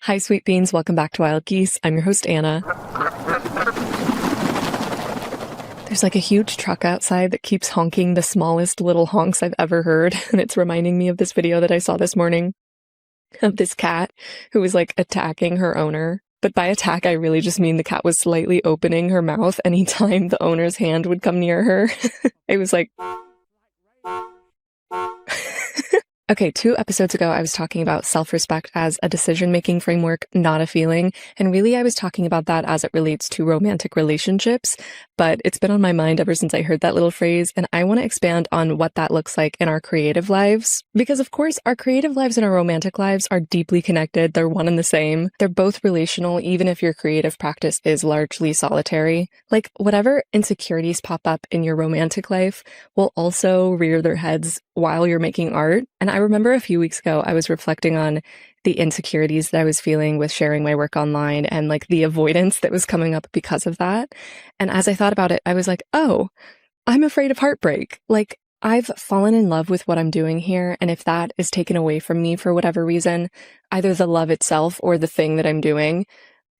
Hi, sweet beans. Welcome back to Wild Geese. I'm your host, Anna. There's like a huge truck outside that keeps honking the smallest little honks I've ever heard. And it's reminding me of this video that I saw this morning of this cat who was like attacking her owner. But by attack, I really just mean the cat was slightly opening her mouth anytime the owner's hand would come near her. It was like... Okay, 2 episodes ago, I was talking about self-respect as a decision-making framework, not a feeling. And really, I was talking about that as it relates to romantic relationships. But it's been on my mind ever since I heard that little phrase. And I want to expand on what that looks like in our creative lives. Because of course, our creative lives and our romantic lives are deeply connected. They're one and the same. They're both relational, even if your creative practice is largely solitary. Like whatever insecurities pop up in your romantic life will also rear their heads while you're making art. And I remember a few weeks ago, I was reflecting on the insecurities that I was feeling with sharing my work online and like the avoidance that was coming up because of that. And as I thought about it, I was like, oh, I'm afraid of heartbreak. Like I've fallen in love with what I'm doing here. And if that is taken away from me for whatever reason, either the love itself or the thing that I'm doing,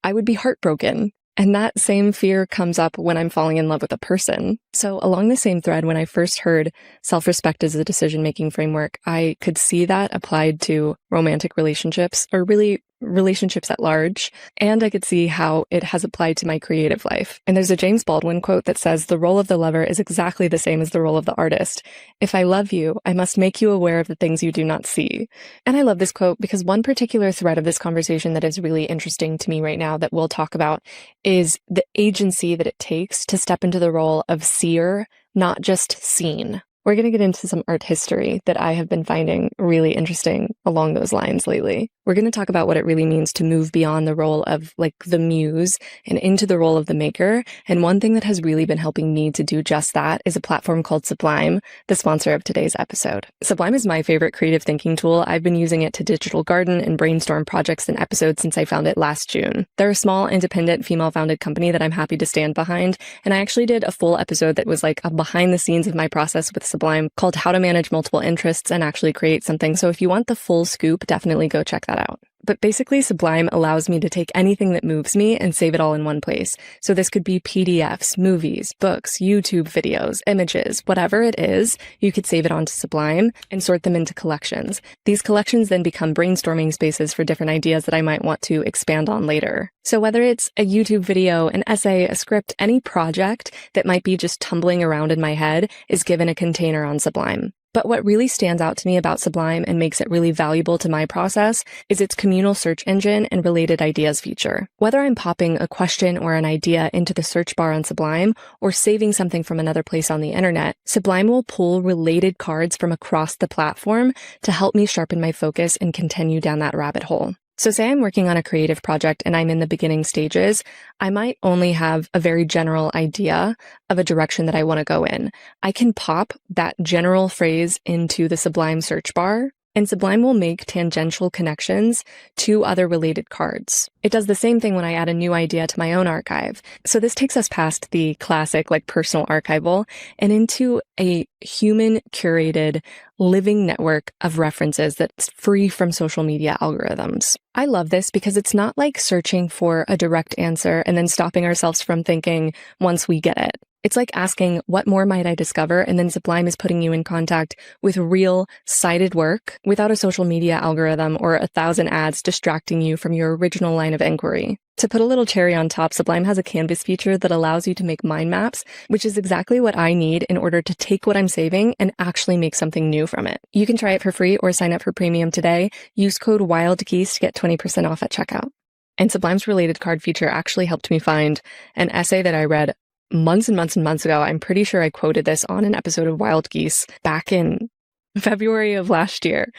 I would be heartbroken. And that same fear comes up when I'm falling in love with a person. So along the same thread, when I first heard self-respect as a decision-making framework, I could see that applied to romantic relationships, or really relationships at large. And I could see how it has applied to my creative life. And there's a James Baldwin quote that says, "The role of the lover is exactly the same as the role of the artist. If I love you, I must make you aware of the things you do not see." And I love this quote because one particular thread of this conversation that is really interesting to me right now that we'll talk about is the agency that it takes to step into the role of seer, not just seen. We're going to get into some art history that I have been finding really interesting along those lines lately. We're going to talk about what it really means to move beyond the role of like the muse and into the role of the maker. And one thing that has really been helping me to do just that is a platform called Sublime, the sponsor of today's episode. Sublime is my favorite creative thinking tool. I've been using it to digital garden and brainstorm projects and episodes since I found it last June. They're a small, independent, female-founded company that I'm happy to stand behind. And I actually did a full episode that was like a behind the scenes of my process with Sublime called How to Manage Multiple Interests and Actually Create Something. So if you want the full scoop, definitely go check that out. But basically, Sublime allows me to take anything that moves me and save it all in one place. So this could be PDFs, movies, books, YouTube videos, images, whatever it is, you could save it onto Sublime and sort them into collections. These collections then become brainstorming spaces for different ideas that I might want to expand on later. So whether it's a YouTube video, an essay, a script, any project that might be just tumbling around in my head is given a container on Sublime. But what really stands out to me about Sublime and makes it really valuable to my process is its communal search engine and related ideas feature. Whether I'm popping a question or an idea into the search bar on Sublime or saving something from another place on the internet, Sublime will pull related cards from across the platform to help me sharpen my focus and continue down that rabbit hole. So say I'm working on a creative project and I'm in the beginning stages, I might only have a very general idea of a direction that I want to go in. I can pop that general phrase into the Sublime search bar, and Sublime will make tangential connections to other related cards. It does the same thing when I add a new idea to my own archive. So this takes us past the classic, like personal archival and into a human curated living network of references that's free from social media algorithms. I love this because it's not like searching for a direct answer and then stopping ourselves from thinking once we get it. It's like asking, what more might I discover? And then Sublime is putting you in contact with real, cited work without a social media algorithm or 1,000 ads distracting you from your original line of inquiry. To put a little cherry on top, Sublime has a canvas feature that allows you to make mind maps, which is exactly what I need in order to take what I'm saving and actually make something new from it. You can try it for free or sign up for premium today. Use code WILDGEESE to get 20% off at checkout. And Sublime's related card feature actually helped me find an essay that I read months and months and months ago. I'm pretty sure I quoted this on an episode of Wild Geese back in February of last year.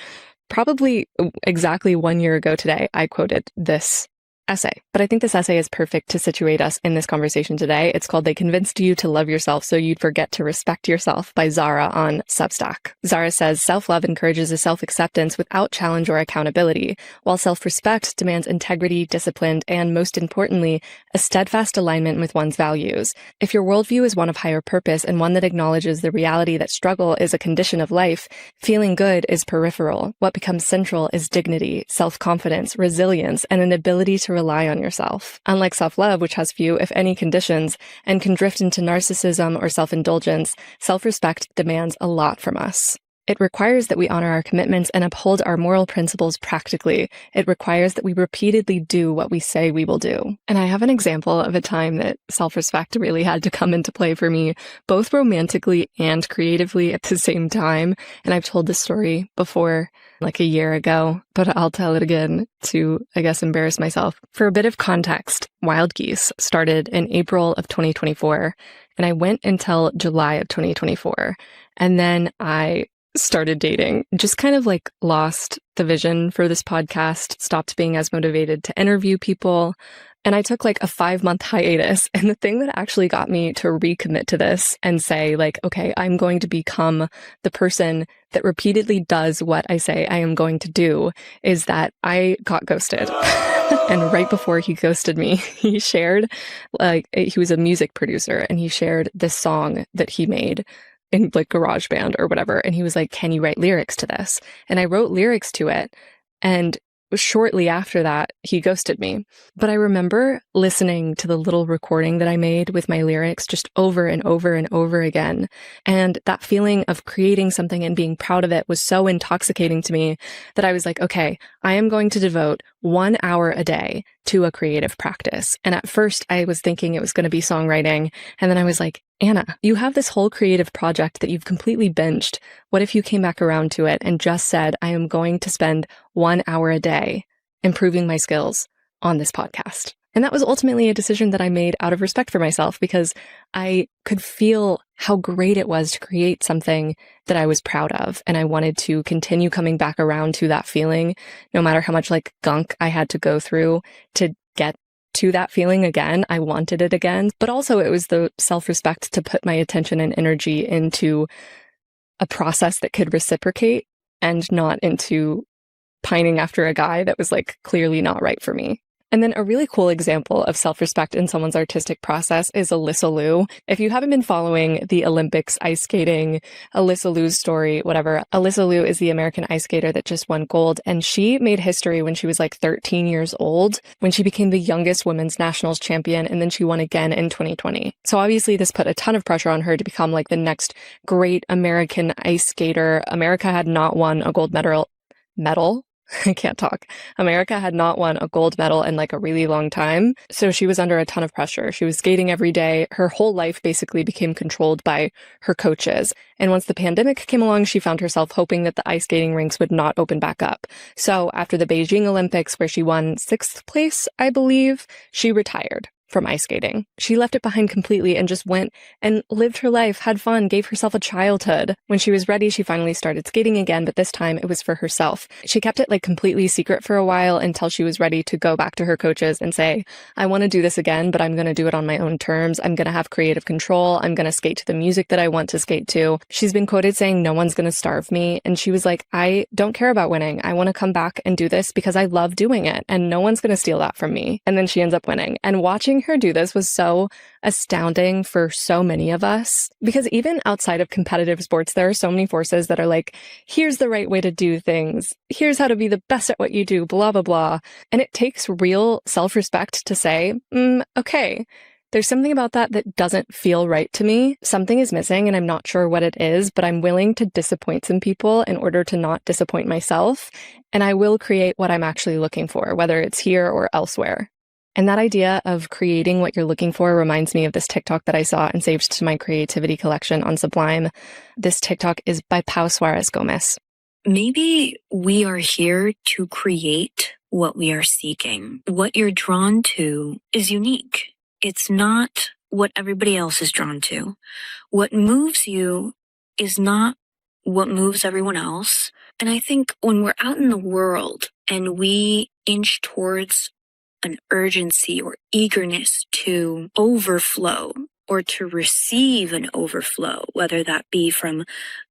Probably exactly 1 year ago today, I quoted this essay. But I think this essay is perfect to situate us in this conversation today. It's called They Convinced You to Love Yourself So You'd Forget to Respect Yourself by Zara on Substack. Zara says self-love encourages a self-acceptance without challenge or accountability, while self-respect demands integrity, discipline, and most importantly, a steadfast alignment with one's values. If your worldview is one of higher purpose and one that acknowledges the reality that struggle is a condition of life, feeling good is peripheral. What becomes central is dignity, self-confidence, resilience, and an ability to rely on yourself. Unlike self-love, which has few, if any, conditions, and can drift into narcissism or self-indulgence, self-respect demands a lot from us. It requires that we honor our commitments and uphold our moral principles practically. It requires that we repeatedly do what we say we will do. And I have an example of a time that self-respect really had to come into play for me, both romantically and creatively at the same time. And I've told this story before, like a year ago, but I'll tell it again to, I guess, embarrass myself. For a bit of context, Wild Geese started in April of 2024, and I went until July of 2024. And then I started dating, just kind of like lost the vision for this podcast, stopped being as motivated to interview people. And I took like a 5-month hiatus. And the thing that actually got me to recommit to this and say like, okay, I'm going to become the person that repeatedly does what I say I am going to do is that I got ghosted. And right before he ghosted me, he shared, like, he was a music producer and he shared this song that he made in like GarageBand or whatever. And he was like, can you write lyrics to this? And I wrote lyrics to it. And shortly after that, he ghosted me. But I remember listening to the little recording that I made with my lyrics just over and over and over again. And that feeling of creating something and being proud of it was so intoxicating to me that I was like, okay, I am going to devote 1 hour a day to a creative practice. And at first I was thinking it was going to be songwriting. And then I was like, Anna, you have this whole creative project that you've completely binged. What if you came back around to it and just said, I am going to spend 1 hour a day improving my skills on this podcast? And that was ultimately a decision that I made out of respect for myself because I could feel how great it was to create something that I was proud of. And I wanted to continue coming back around to that feeling, no matter how much like gunk I had to go through to get to that feeling again. I wanted it again, but also it was the self-respect to put my attention and energy into a process that could reciprocate and not into pining after a guy that was like clearly not right for me. And then a really cool example of self-respect in someone's artistic process is Alysa Liu. If you haven't been following the Olympics ice skating, Alysa Liu's story, whatever, Alysa Liu is the American ice skater that just won gold. And she made history when she was like 13 years old, when she became the youngest women's nationals champion. And then she won again in 2020. So obviously this put a ton of pressure on her to become like the next great American ice skater. America had not won a gold medal. I can't talk. America had not won a gold medal in like a really long time. So she was under a ton of pressure. She was skating every day. Her whole life basically became controlled by her coaches. And once the pandemic came along, she found herself hoping that the ice skating rinks would not open back up. So after the Beijing Olympics, where she won 6th place, I believe, she retired from ice skating. She left it behind completely and just went and lived her life, had fun, gave herself a childhood. When she was ready, she finally started skating again, but this time it was for herself. She kept it like completely secret for a while until she was ready to go back to her coaches and say, I want to do this again, but I'm going to do it on my own terms. I'm going to have creative control. I'm going to skate to the music that I want to skate to. She's been quoted saying, no one's going to starve me. And she was like, I don't care about winning. I want to come back and do this because I love doing it and no one's going to steal that from me. And then she ends up winning. And watching her do this was so astounding for so many of us, because even outside of competitive sports, there are so many forces that are like, here's the right way to do things. Here's how to be the best at what you do, blah, blah, blah. And it takes real self-respect to say, okay, there's something about that doesn't feel right to me. Something is missing and I'm not sure what it is, but I'm willing to disappoint some people in order to not disappoint myself. And I will create what I'm actually looking for, whether it's here or elsewhere. And that idea of creating what you're looking for reminds me of this TikTok that I saw and saved to my creativity collection on Sublime. This TikTok is by Pau Suarez Gomez. Maybe we are here to create what we are seeking. What you're drawn to is unique. It's not what everybody else is drawn to. What moves you is not what moves everyone else. And I think when we're out in the world and we inch towards an urgency or eagerness to overflow or to receive an overflow, whether that be from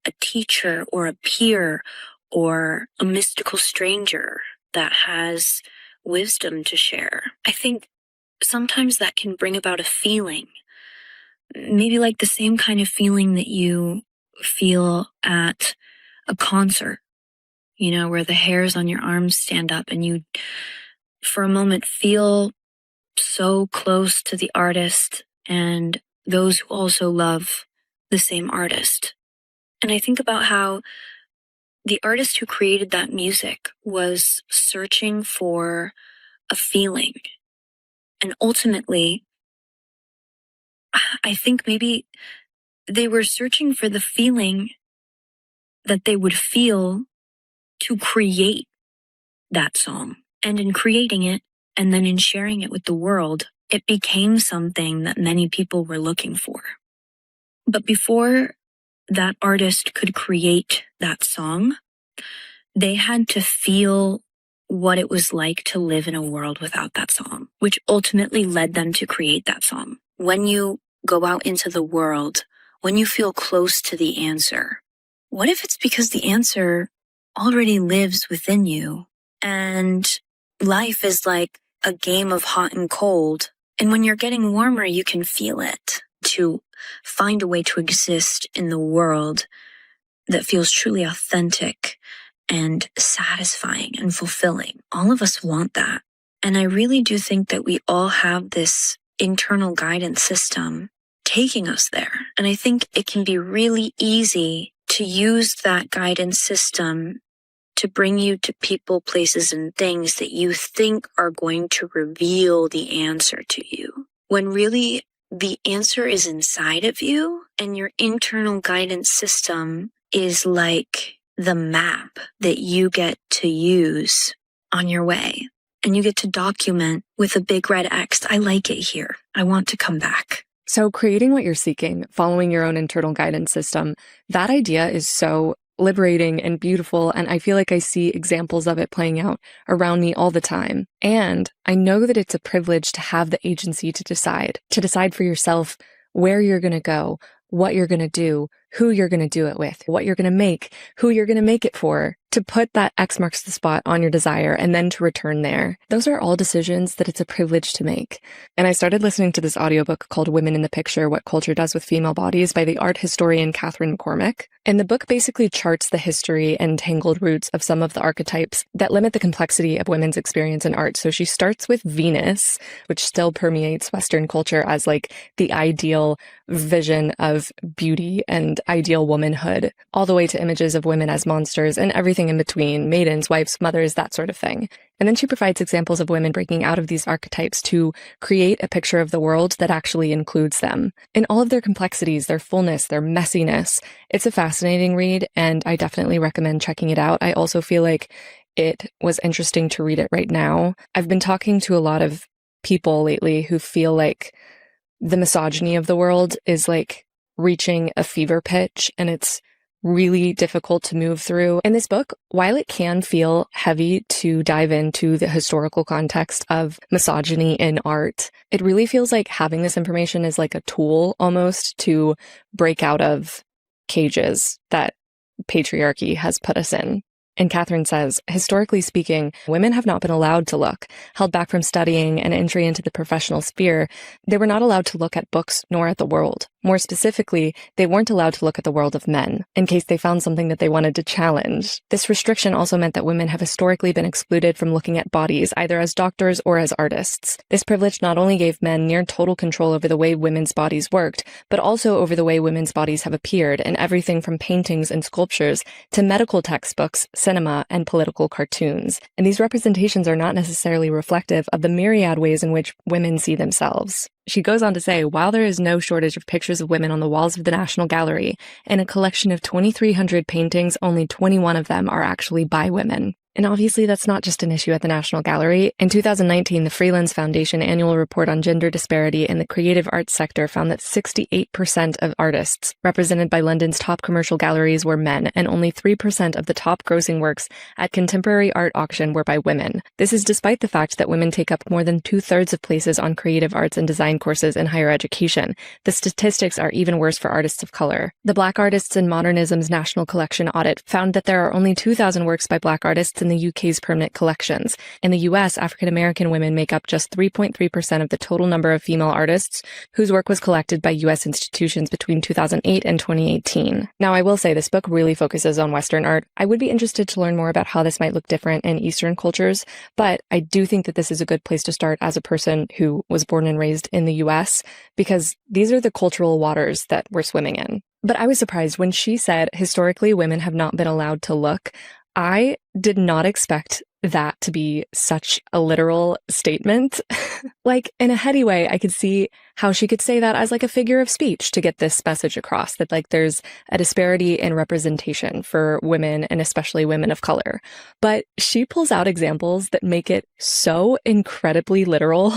a teacher or a peer or a mystical stranger that has wisdom to share. I think sometimes that can bring about a feeling, maybe like the same kind of feeling that you feel at a concert, where the hairs on your arms stand up and you, for a moment, feel so close to the artist and those who also love the same artist. And I think about how the artist who created that music was searching for a feeling. And ultimately, I think maybe they were searching for the feeling that they would feel to create that song. And in creating it, and then in sharing it with the world, it became something that many people were looking for. But before that artist could create that song, they had to feel what it was like to live in a world without that song, which ultimately led them to create that song. When you go out into the world, when you feel close to the answer, what if it's because the answer already lives within you and life is like a game of hot and cold? And when you're getting warmer, you can feel it. To find a way to exist in the world that feels truly authentic and satisfying and fulfilling. All of us want that. And I really do think that we all have this internal guidance system taking us there. And I think it can be really easy to use that guidance system to bring you to people, places, and things that you think are going to reveal the answer to you, when really the answer is inside of you, and your internal guidance system is like the map that you get to use on your way. And you get to document with a big red X. I like it here. I want to come back. So creating what you're seeking, following your own internal guidance system, that idea is so liberating and beautiful, and I feel like I see examples of it playing out around me all the time. And I know that it's a privilege to have the agency to decide for yourself where you're going to go, what you're going to do, who you're going to do it with, what you're going to make, who you're going to make it for, to put that X marks the spot on your desire and then to return there. Those are all decisions that it's a privilege to make. And I started listening to this audiobook called Women in the Picture, What Culture Does with Female Bodies by the art historian Catherine McCormick. And the book basically charts the history and tangled roots of some of the archetypes that limit the complexity of women's experience in art. So she starts with Venus, which still permeates Western culture as like the ideal vision of beauty and ideal womanhood, all the way to images of women as monsters and everything in between, maidens, wives, mothers, that sort of thing. And then she provides examples of women breaking out of these archetypes to create a picture of the world that actually includes them in all of their complexities, their fullness, their messiness. It's a fascinating read, and I definitely recommend checking it out. I also feel like it was interesting to read it right now. I've been talking to a lot of people lately who feel like the misogyny of the world is like reaching a fever pitch, and it's really difficult to move through. In this book, while it can feel heavy to dive into the historical context of misogyny in art, it really feels like having this information is like a tool almost to break out of cages that patriarchy has put us in. And Catherine says, historically speaking, women have not been allowed to look, held back from studying and entry into the professional sphere. They were not allowed to look at books nor at the world. More specifically, they weren't allowed to look at the world of men, in case they found something that they wanted to challenge. This restriction also meant that women have historically been excluded from looking at bodies, either as doctors or as artists. This privilege not only gave men near total control over the way women's bodies worked, but also over the way women's bodies have appeared in everything from paintings and sculptures to medical textbooks, cinema, and political cartoons. And these representations are not necessarily reflective of the myriad ways in which women see themselves. She goes on to say, while there is no shortage of pictures of women on the walls of the National Gallery, in a collection of 2,300 paintings, only 21 of them are actually by women. And obviously, that's not just an issue at the National Gallery. In 2019, the Freelance Foundation annual report on gender disparity in the creative arts sector found that 68% of artists represented by London's top commercial galleries were men, and only 3% of the top grossing works at contemporary art auction were by women. This is despite the fact that women take up more than 2/3 of places on creative arts and design courses in higher education. The statistics are even worse for artists of color. The Black Artists in Modernism's National Collection audit found that there are only 2,000 works by Black artists in the UK's permanent collections. In the US, African American women make up just 3.3% of the total number of female artists whose work was collected by US institutions between 2008 and 2018. Now, I will say this book really focuses on Western art. I would be interested to learn more about how this might look different in Eastern cultures, but I do think that this is a good place to start as a person who was born and raised in the US, because these are the cultural waters that we're swimming in. But I was surprised when she said, historically, women have not been allowed to look. I did not expect that to be such a literal statement. Like, in a heady way, I could see how she could say that as like a figure of speech to get this message across, that like there's a disparity in representation for women and especially women of color. But she pulls out examples that make it so incredibly literal.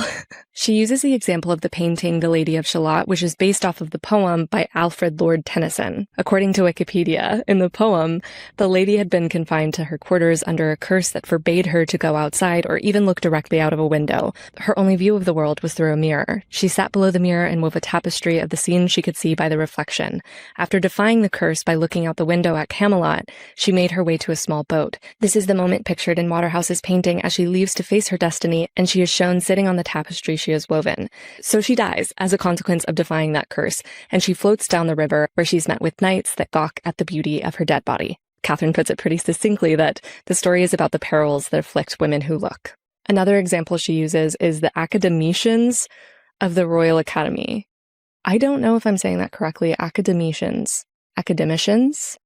She uses the example of the painting The Lady of Shalott, which is based off of the poem by Alfred Lord Tennyson. According to Wikipedia, in the poem, the lady had been confined to her quarters under a curse that forbade her to go outside or even look directly out of a window. Her only view of the world was through a mirror. She sat below the mirror and wove a tapestry of the scene she could see by the reflection. After defying the curse by looking out the window at Camelot, she made her way to a small boat. This is the moment pictured in Waterhouse's painting as she leaves to face her destiny, and she is shown sitting on the tapestry she has woven. So she dies as a consequence of defying that curse, and she floats down the river where she's met with knights that gawk at the beauty of her dead body. Catherine puts it pretty succinctly that the story is about the perils that afflict women who look. Another example she uses is the academicians of the Royal Academy. I don't know if I'm saying that correctly. Academicians. Academicians?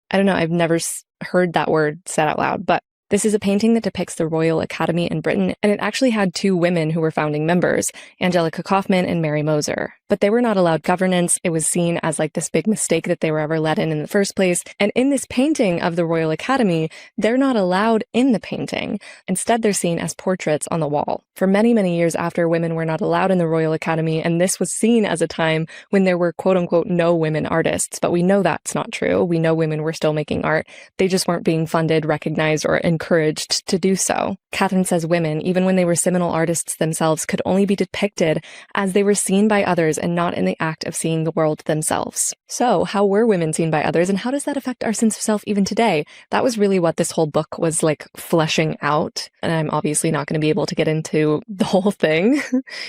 I don't know. I've never heard that word said out loud, but this is a painting that depicts the Royal Academy in Britain, and it actually had two women who were founding members, Angelica Kauffman and Mary Moser. But they were not allowed governance. It was seen as like this big mistake that they were ever let in the first place. And in this painting of the Royal Academy, they're not allowed in the painting. Instead, they're seen as portraits on the wall. For many, many years after, women were not allowed in the Royal Academy, and this was seen as a time when there were quote-unquote no women artists. But we know that's not true. We know women were still making art. They just weren't being funded, recognized, or encouraged to do so. Catherine says women, even when they were seminal artists themselves, could only be depicted as they were seen by others and not in the act of seeing the world themselves. So, how were women seen by others, and how does that affect our sense of self even today? That was really what this whole book was like fleshing out, and I'm obviously not going to be able to get into the whole thing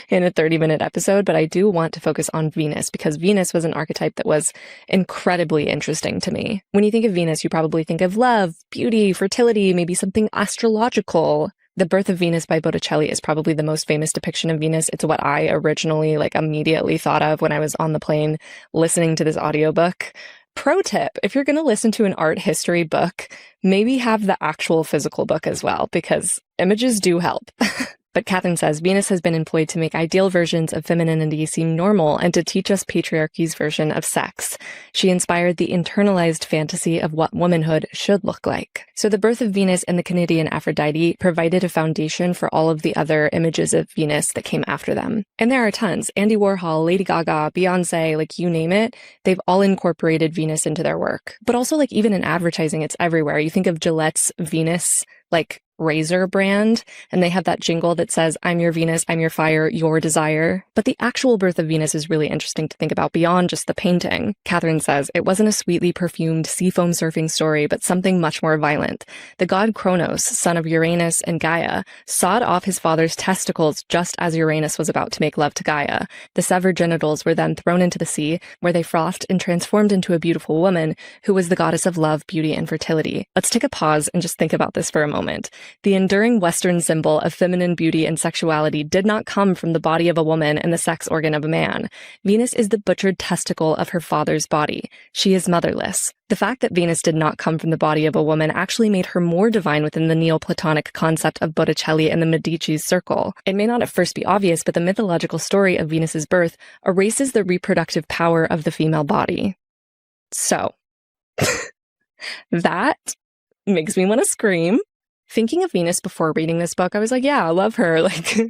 in a 30-minute episode, but I do want to focus on Venus, because Venus was an archetype that was incredibly interesting to me. When you think of Venus, you probably think of love, beauty, fertility, maybe something astrological. The Birth of Venus by Botticelli is probably the most famous depiction of Venus. It's what I originally immediately thought of when I was on the plane listening to this audiobook. Pro tip, if you're going to listen to an art history book, maybe have the actual physical book as well, because images do help. But Catherine says Venus has been employed to make ideal versions of femininity seem normal and to teach us patriarchy's version of sex. She inspired the internalized fantasy of what womanhood should look like. So the Birth of Venus and the Cnidian Aphrodite provided a foundation for all of the other images of Venus that came after them. And there are tons. Andy Warhol, Lady Gaga, Beyonce, you name it, they've all incorporated Venus into their work. But also even in advertising, it's everywhere. You think of Gillette's Venus, razor brand, and they have that jingle that says, "I'm your Venus, I'm your fire, your desire." But the actual birth of Venus is really interesting to think about beyond just the painting. Catherine says, it wasn't a sweetly perfumed seafoam surfing story, but something much more violent. The god Kronos, son of Uranus and Gaia, sawed off his father's testicles just as Uranus was about to make love to Gaia. The severed genitals were then thrown into the sea, where they frothed and transformed into a beautiful woman who was the goddess of love, beauty, and fertility. Let's take a pause and just think about this for a moment. The enduring Western symbol of feminine beauty and sexuality did not come from the body of a woman and the sex organ of a man. Venus is the butchered testicle of her father's body. She is motherless. The fact that Venus did not come from the body of a woman actually made her more divine within the Neoplatonic concept of Botticelli and the Medici's circle. It may not at first be obvious, but the mythological story of Venus's birth erases the reproductive power of the female body. So, that makes me want to scream. Thinking of Venus before reading this book, I was like, yeah, I love her. Like,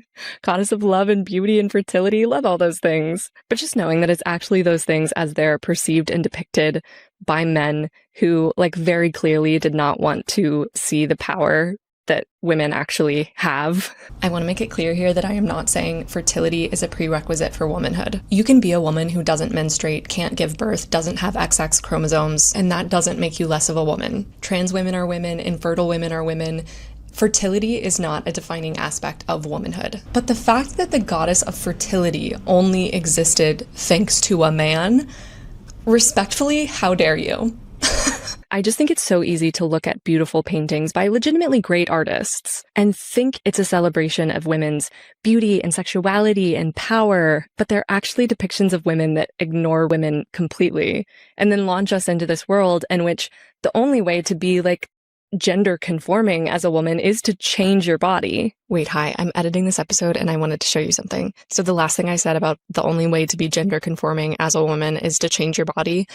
goddess of love and beauty and fertility, love all those things. But just knowing that it's actually those things as they're perceived and depicted by men who, like, very clearly did not want to see the power that women actually have. I want to make it clear here that I am not saying fertility is a prerequisite for womanhood. You can be a woman who doesn't menstruate, can't give birth, doesn't have XX chromosomes, and that doesn't make you less of a woman. Trans women are women, infertile women are women. Fertility is not a defining aspect of womanhood. But the fact that the goddess of fertility only existed thanks to a man, respectfully, how dare you? I just think it's so easy to look at beautiful paintings by legitimately great artists and think it's a celebration of women's beauty and sexuality and power, but they're actually depictions of women that ignore women completely and then launch us into this world in which the only way to be like gender conforming as a woman is to change your body. Wait, hi, I'm editing this episode and I wanted to show you something. So the last thing I said about the only way to be gender conforming as a woman is to change your body,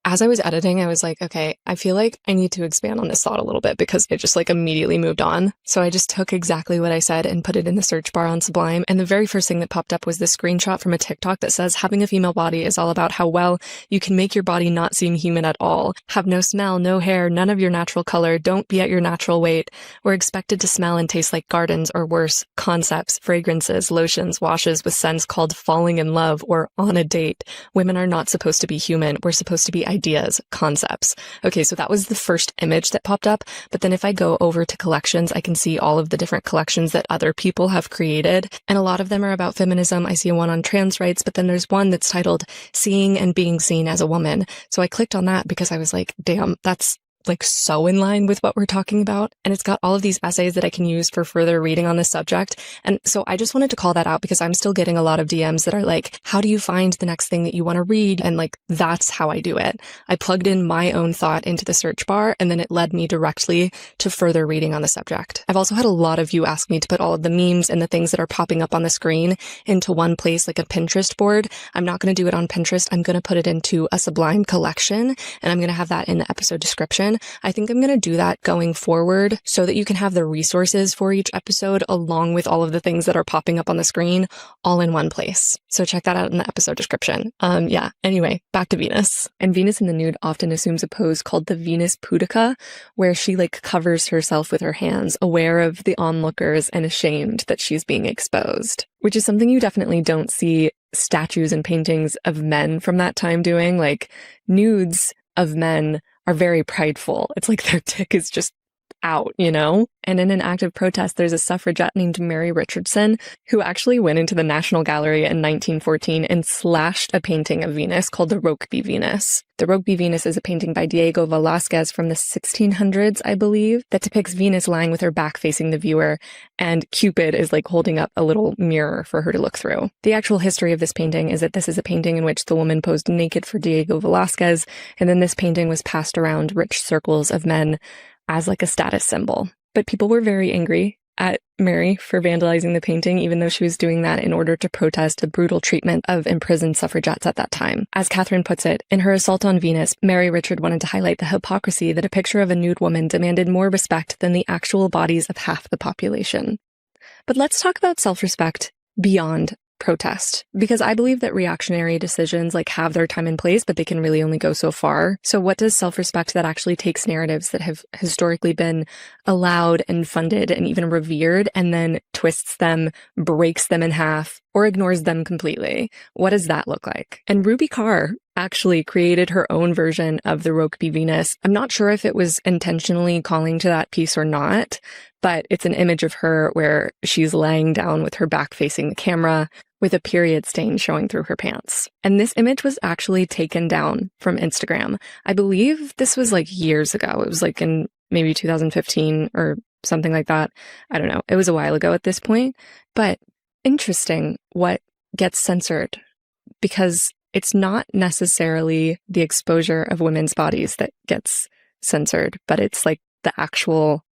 as I was editing, I was like, okay, I feel like I need to expand on this thought a little bit because it just like immediately moved on. So I just took exactly what I said and put it in the search bar on Sublime. And the very first thing that popped up was this screenshot from a TikTok that says, having a female body is all about how well you can make your body not seem human at all. Have no smell, no hair, none of your natural color. Don't be at your natural weight. We're expected to smell and taste like gardens or worse, concepts, fragrances, lotions, washes with scents called falling in love or on a date. Women are not supposed to be human. We're supposed to be ideas, concepts. Okay, so that was the first image that popped up. But then if I go over to collections, I can see all of the different collections that other people have created. And a lot of them are about feminism. I see one on trans rights, but then there's one that's titled Seeing and Being Seen as a Woman. So I clicked on that because I was like, damn, that's like so in line with what we're talking about. And it's got all of these essays that I can use for further reading on this subject. And so I just wanted to call that out because I'm still getting a lot of DMs that are like, how do you find the next thing that you want to read? And like, that's how I do it. I plugged in my own thought into the search bar and then it led me directly to further reading on the subject. I've also had a lot of you ask me to put all of the memes and the things that are popping up on the screen into one place, like a Pinterest board. I'm not going to do it on Pinterest. I'm going to put it into a Sublime collection and I'm going to have that in the episode description. I think I'm going to do that going forward so that you can have the resources for each episode along with all of the things that are popping up on the screen all in one place. So check that out in the episode description. Anyway, back to Venus. And Venus in the nude often assumes a pose called the Venus pudica, where she like covers herself with her hands, aware of the onlookers and ashamed that she's being exposed, which is something you definitely don't see statues and paintings of men from that time doing. Like nudes of men are very prideful. It's like their dick is just out, you know? And in an act of protest, there's a suffragette named Mary Richardson who actually went into the National Gallery in 1914 and slashed a painting of Venus called the Rokeby Venus. The Rokeby Venus is a painting by Diego Velázquez from the 1600s, I believe, that depicts Venus lying with her back facing the viewer, and Cupid is like holding up a little mirror for her to look through. The actual history of this painting is that this is a painting in which the woman posed naked for Diego Velázquez, and then this painting was passed around rich circles of men as like a status symbol. But people were very angry at Mary for vandalizing the painting, even though she was doing that in order to protest the brutal treatment of imprisoned suffragettes at that time. As Catherine puts it, in her assault on Venus, Mary Richard wanted to highlight the hypocrisy that a picture of a nude woman demanded more respect than the actual bodies of half the population. But let's talk about self-respect beyond protest, because I believe that reactionary decisions like have their time and place, but they can really only go so far. So what does self-respect that actually takes narratives that have historically been allowed and funded and even revered and then twists them, breaks them in half, or ignores them completely? What does that look like? And Ruby Carr actually created her own version of the Rokeby Venus. I'm not sure if it was intentionally calling to that piece or not, but it's an image of her where she's laying down with her back facing the camera with a period stain showing through her pants. And this image was actually taken down from Instagram. I believe this was like years ago. It was like in maybe 2015 or something like that. I don't know. It was a while ago at this point, but interesting what gets censored, because it's not necessarily the exposure of women's bodies that gets censored, but it's like the actual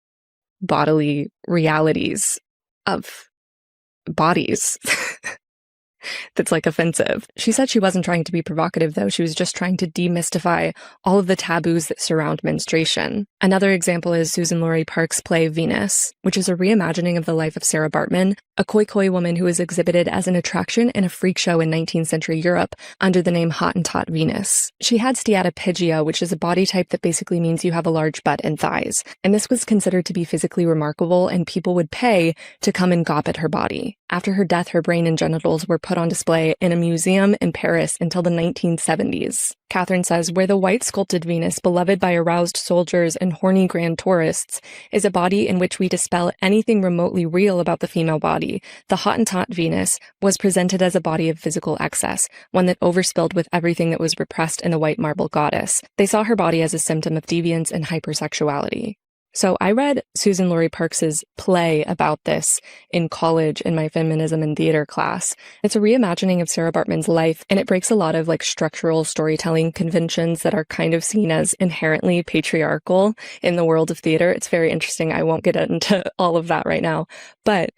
bodily realities of bodies. that's like offensive. She said she wasn't trying to be provocative though. She was just trying to demystify all of the taboos that surround menstruation. Another example is Susan Laurie Park's play Venus, which is a reimagining of the life of Sarah Bartman, a khoi woman who was exhibited as an attraction in a freak show in 19th century Europe under the name Hottentot Venus. She had steatopygia, which is a body type that basically means you have a large butt and thighs. And this was considered to be physically remarkable, and people would pay to come and gawp at her body. After her death, her brain and genitals were put on display in a museum in Paris until the 1970s. Catherine says, where the white sculpted Venus, beloved by aroused soldiers and horny grand tourists, is a body in which we dispel anything remotely real about the female body, the Hottentot Venus was presented as a body of physical excess, one that overspilled with everything that was repressed in the white marble goddess. They saw her body as a symptom of deviance and hypersexuality. So I read Susan Laurie Parks' play about this in college in my feminism and theater class. It's a reimagining of Sarah Bartman's life, and it breaks a lot of like structural storytelling conventions that are kind of seen as inherently patriarchal in the world of theater. It's very interesting. I won't get into all of that right now, but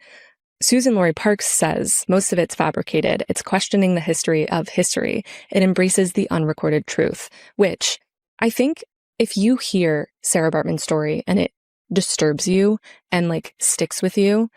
Susan Laurie Parks says most of it's fabricated. It's questioning the history of history. It embraces the unrecorded truth, which I think if you hear Sarah Bartman's story and it disturbs you and like sticks with you,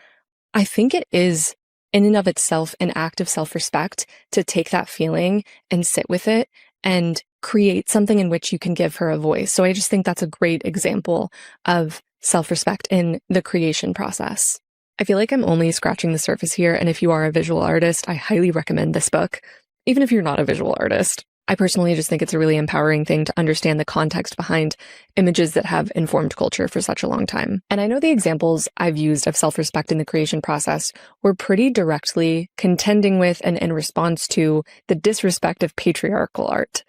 I think it is in and of itself an act of self-respect to take that feeling and sit with it and create something in which you can give her a voice. So I just think that's a great example of self-respect in the creation process. I feel like I'm only scratching the surface here, and if you are a visual artist, I highly recommend this book, even if you're not a visual artist. I personally just think it's a really empowering thing to understand the context behind images that have informed culture for such a long time. And I know the examples I've used of self-respect in the creation process were pretty directly contending with and in response to the disrespect of patriarchal art.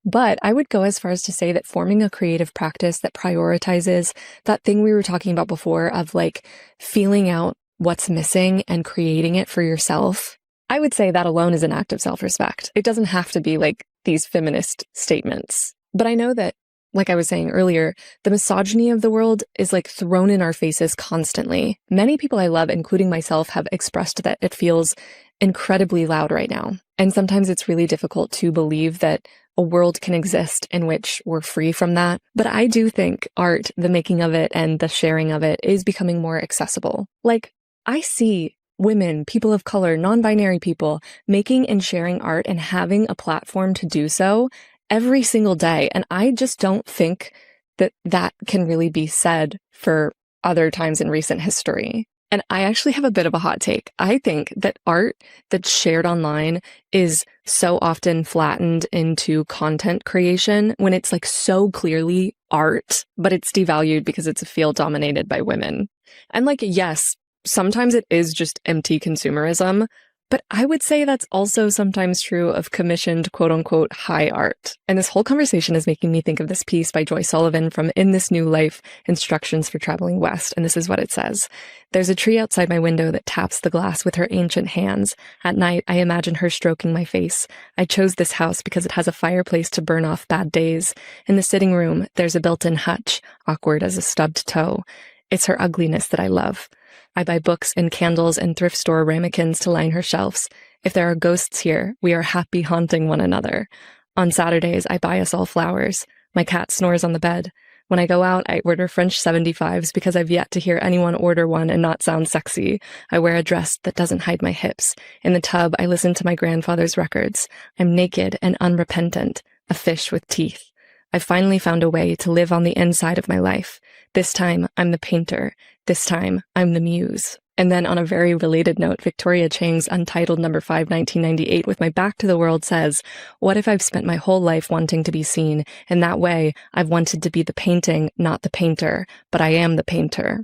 But I would go as far as to say that forming a creative practice that prioritizes that thing we were talking about before of like feeling out what's missing and creating it for yourself, I would say that alone is an act of self-respect. It doesn't have to be like these feminist statements. But I know that, like I was saying earlier, the misogyny of the world is like thrown in our faces constantly. Many people I love, including myself, have expressed that it feels incredibly loud right now. And sometimes it's really difficult to believe that a world can exist in which we're free from that. But I do think art, the making of it and the sharing of it, is becoming more accessible. Like, I see women, people of color, non-binary people making and sharing art and having a platform to do so every single day. And I just don't think that that can really be said for other times in recent history. And I actually have a bit of a hot take. I think that art that's shared online is so often flattened into content creation when it's like so clearly art, but it's devalued because it's a field dominated by women. And like, yes, sometimes it is just empty consumerism, but I would say that's also sometimes true of commissioned quote unquote high art. And this whole conversation is making me think of this piece by Joy Sullivan from In This New Life, Instructions for Traveling West. And this is what it says. There's a tree outside my window that taps the glass with her ancient hands. At night, I imagine her stroking my face. I chose this house because it has a fireplace to burn off bad days. In the sitting room, there's a built-in hutch, awkward as a stubbed toe. It's her ugliness that I love. I buy books and candles and thrift store ramekins to line her shelves. If there are ghosts here, we are happy haunting one another. On Saturdays, I buy us all flowers. My cat snores on the bed. When I go out, I order French 75s because I've yet to hear anyone order one and not sound sexy. I wear a dress that doesn't hide my hips. In the tub, I listen to my grandfather's records. I'm naked and unrepentant, a fish with teeth. I've finally found a way to live on the inside of my life. This time, I'm the painter. This time, I'm the muse. And then on a very related note, Victoria Chang's Untitled No. 5, 1998, With My Back to the World says, what if I've spent my whole life wanting to be seen? In that way, I've wanted to be the painting, not the painter, but I am the painter.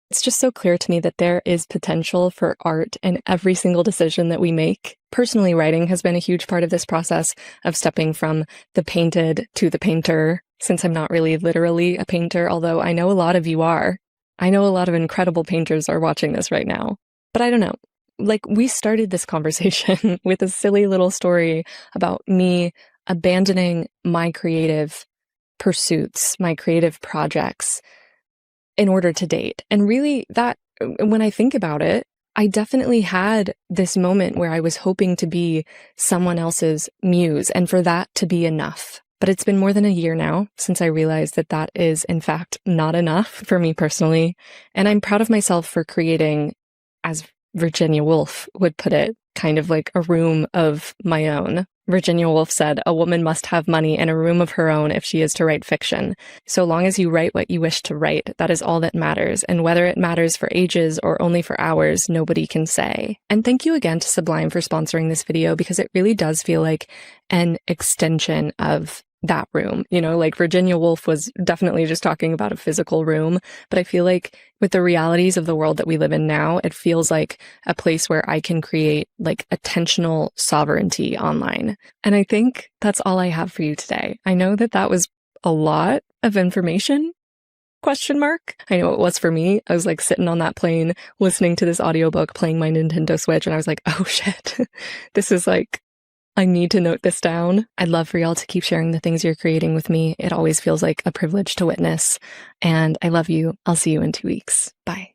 It's just so clear to me that there is potential for art in every single decision that we make. Personally, writing has been a huge part of this process of stepping from the painted to the painter, since I'm not really literally a painter, although I know a lot of you are. I know a lot of incredible painters are watching this right now. But I don't know. Like, we started this conversation with a silly little story about me abandoning my creative pursuits, my creative projects, in order to date. And really, that, when I think about it, I definitely had this moment where I was hoping to be someone else's muse and for that to be enough. But it's been more than a year now since I realized that that is, in fact, not enough for me personally. And I'm proud of myself for creating, as Virginia Woolf would put it, kind of like a room of my own. Virginia Woolf said, "A woman must have money and a room of her own if she is to write fiction. So long as you write what you wish to write, that is all that matters. And whether it matters for ages or only for hours, nobody can say." And thank you again to Sublime for sponsoring this video, because it really does feel like an extension of that room. You know, like Virginia Woolf was definitely just talking about a physical room, but I feel like with the realities of the world that we live in now, it feels like a place where I can create like attentional sovereignty online. And I think that's all I have for you today. I know that that was a lot of information, question mark. I know it was for me. I was like sitting on that plane, listening to this audiobook, playing my Nintendo Switch, and I was like, oh shit, this is like, I need to note this down. I'd love for y'all to keep sharing the things you're creating with me. It always feels like a privilege to witness. And I love you. I'll see you in 2 weeks. Bye.